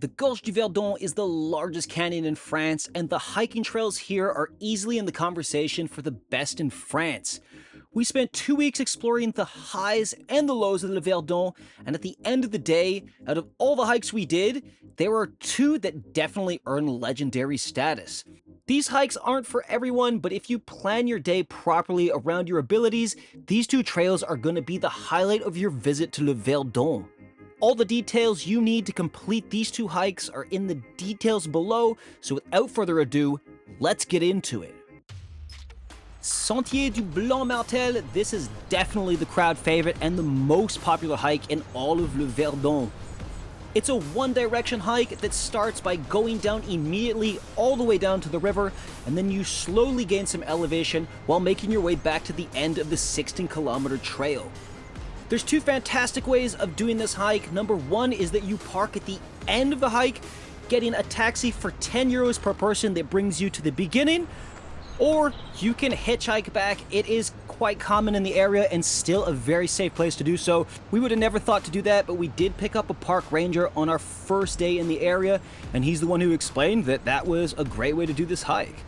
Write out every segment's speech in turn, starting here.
The Gorges du Verdon is the largest canyon in France, and the hiking trails here are easily in the conversation for the best in France. We spent 2 weeks exploring the highs and the lows of the Verdon, and at the end of the day, out of all the hikes we did, there are two that definitely earn legendary status. These hikes aren't for everyone, but if you plan your day properly around your abilities, these two trails are going to be the highlight of your visit to Le Verdon. All the details you need to complete these two hikes are in the details below, so without further ado, let's get into it. Sentier du Blanc Martel, this is definitely the crowd favorite and the most popular hike in all of Le Verdon. It's a one-direction hike that starts by going down immediately all the way down to the river, and then you slowly gain some elevation while making your way back to the end of the 16-kilometer trail. There's two fantastic ways of doing this hike. Number one is that you park at the end of the hike, getting a taxi for 10 euros per person that brings you to the beginning, or you can hitchhike back. It is quite common in the area and still a very safe place to do so. We would have never thought to do that, but we did pick up a park ranger on our first day in the area, and he's the one who explained that that was a great way to do this hike.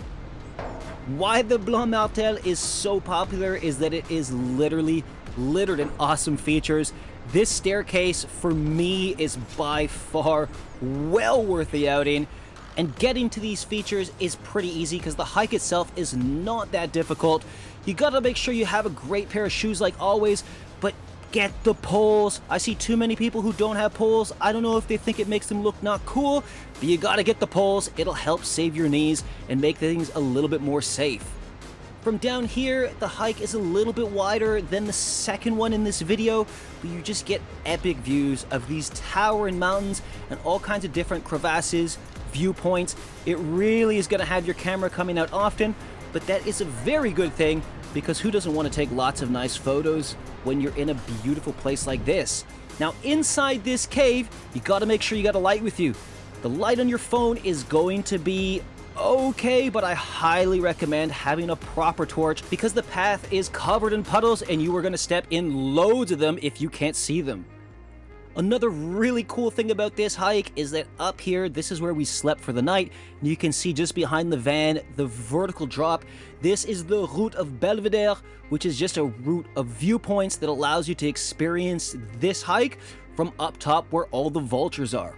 Why the Blanc Martel is so popular is that it is literally littered in awesome features. This staircase for me is by far well worth the outing, and getting to these features is pretty easy because the hike itself is not that difficult. You gotta make sure you have a great pair of shoes like always, but get the poles. I see too many people who don't have poles. I don't know if they think it makes them look not cool, but you gotta get the poles. It'll help save your knees and make things a little bit more safe. From down here, the hike is a little bit wider than the second one in this video, but you just get epic views of these towering mountains and all kinds of different crevasses, viewpoints. It really is going to have your camera coming out often, but that is a very good thing because who doesn't want to take lots of nice photos when you're in a beautiful place like this? Now, inside this cave, you got to make sure you got a light with you. The light on your phone is going to be okay, but I highly recommend having a proper torch because the path is covered in puddles and you are going to step in loads of them if you can't see them. Another really cool thing about this hike is that up here, this is where we slept for the night, and you can see just behind the van the vertical drop. This is the Route of Belvedere, which is just a route of viewpoints that allows you to experience this hike from up top where all the vultures are.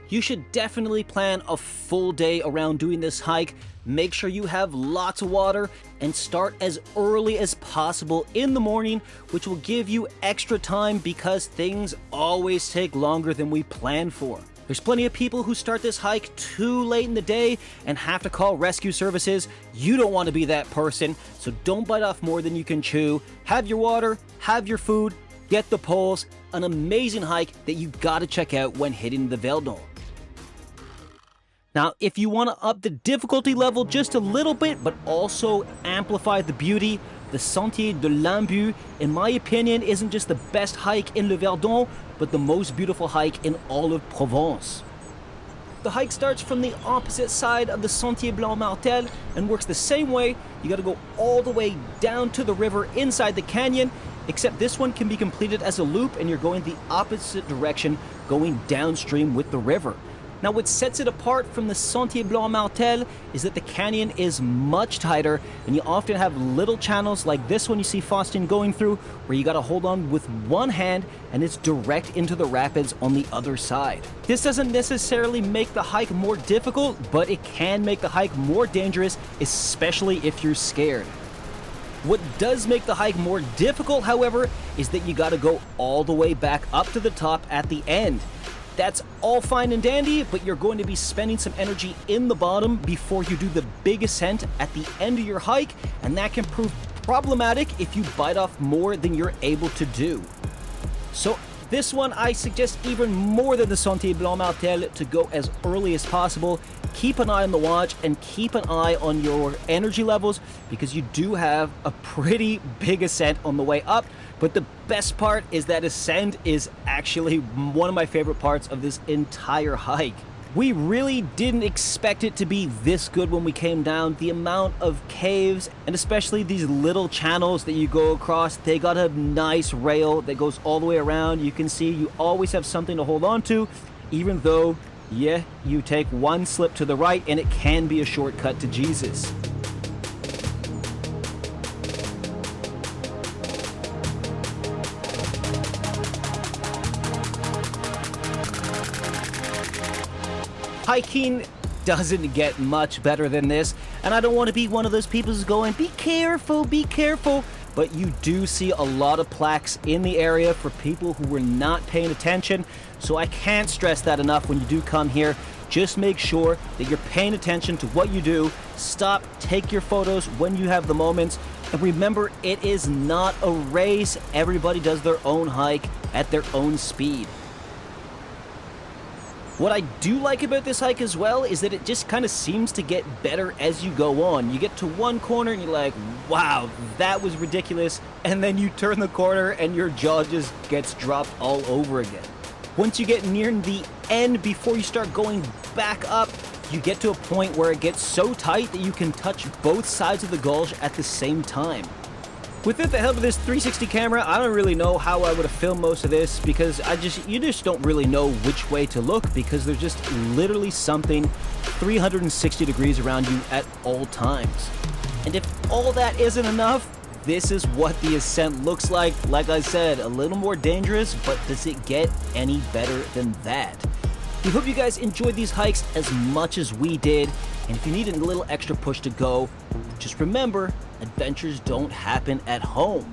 You should definitely plan a full day around doing this hike. Make sure you have lots of water and start as early as possible in the morning, which will give you extra time because things always take longer than we plan for. There's plenty of people who start this hike too late in the day and have to call rescue services. You don't want to be that person, so don't bite off more than you can chew. Have your water, have your food, get the poles. An amazing hike that you gotta check out when hitting the Verdon. Now, if you want to up the difficulty level just a little bit, but also amplify the beauty, the Sentier de l'Imbu, in my opinion, isn't just the best hike in Le Verdon, but the most beautiful hike in all of Provence. The hike starts from the opposite side of the Sentier Blanc Martel and works the same way. You gotta go all the way down to the river inside the canyon, except this one can be completed as a loop and you're going the opposite direction, going downstream with the river. Now, what sets it apart from the Sentier Blanc Martel is that the canyon is much tighter and you often have little channels like this one you see Faustin going through where you gotta hold on with one hand and it's direct into the rapids on the other side. This doesn't necessarily make the hike more difficult, but it can make the hike more dangerous, especially if you're scared. What does make the hike more difficult, however, is that you gotta go all the way back up to the top at the end. That's all fine and dandy, but you're going to be spending some energy in the bottom before you do the big ascent at the end of your hike, and that can prove problematic if you bite off more than you're able to do. So this one, I suggest even more than the Sentier Blanc Martel to go as early as possible. Keep an eye on the watch and keep an eye on your energy levels because you do have a pretty big ascent on the way up. But the best part is that ascent is actually one of my favorite parts of this entire hike. We really didn't expect it to be this good when we came down. The amount of caves, and especially these little channels that you go across, they got a nice rail that goes all the way around. You can see you always have something to hold on to, even though Yeah, you take one slip to the right and it can be a shortcut to Jesus. Hiking doesn't get much better than this, and I don't want to be one of those people who's going, be careful, but you do see a lot of plaques in the area for people who were not paying attention, so I can't stress that enough when you do come here. Just make sure that you're paying attention to what you do, stop, take your photos when you have the moments, and remember, it is not a race. Everybody does their own hike at their own speed. What I do like about this hike as well is that it just kind of seems to get better as you go on. You get to one corner and you're like, wow, that was ridiculous. And then you turn the corner and your jaw just gets dropped all over again. Once you get near the end, before you start going back up, you get to a point where it gets so tight that you can touch both sides of the gulch at the same time. Without the help of this 360 camera, I don't really know how I would have filmed most of this because you just don't really know which way to look because there's just literally something 360 degrees around you at all times. And if all that isn't enough, this is what the ascent looks like. Like I said, a little more dangerous, but does it get any better than that? We hope you guys enjoyed these hikes as much as we did, and if you need a little extra push to go, just remember, adventures don't happen at home.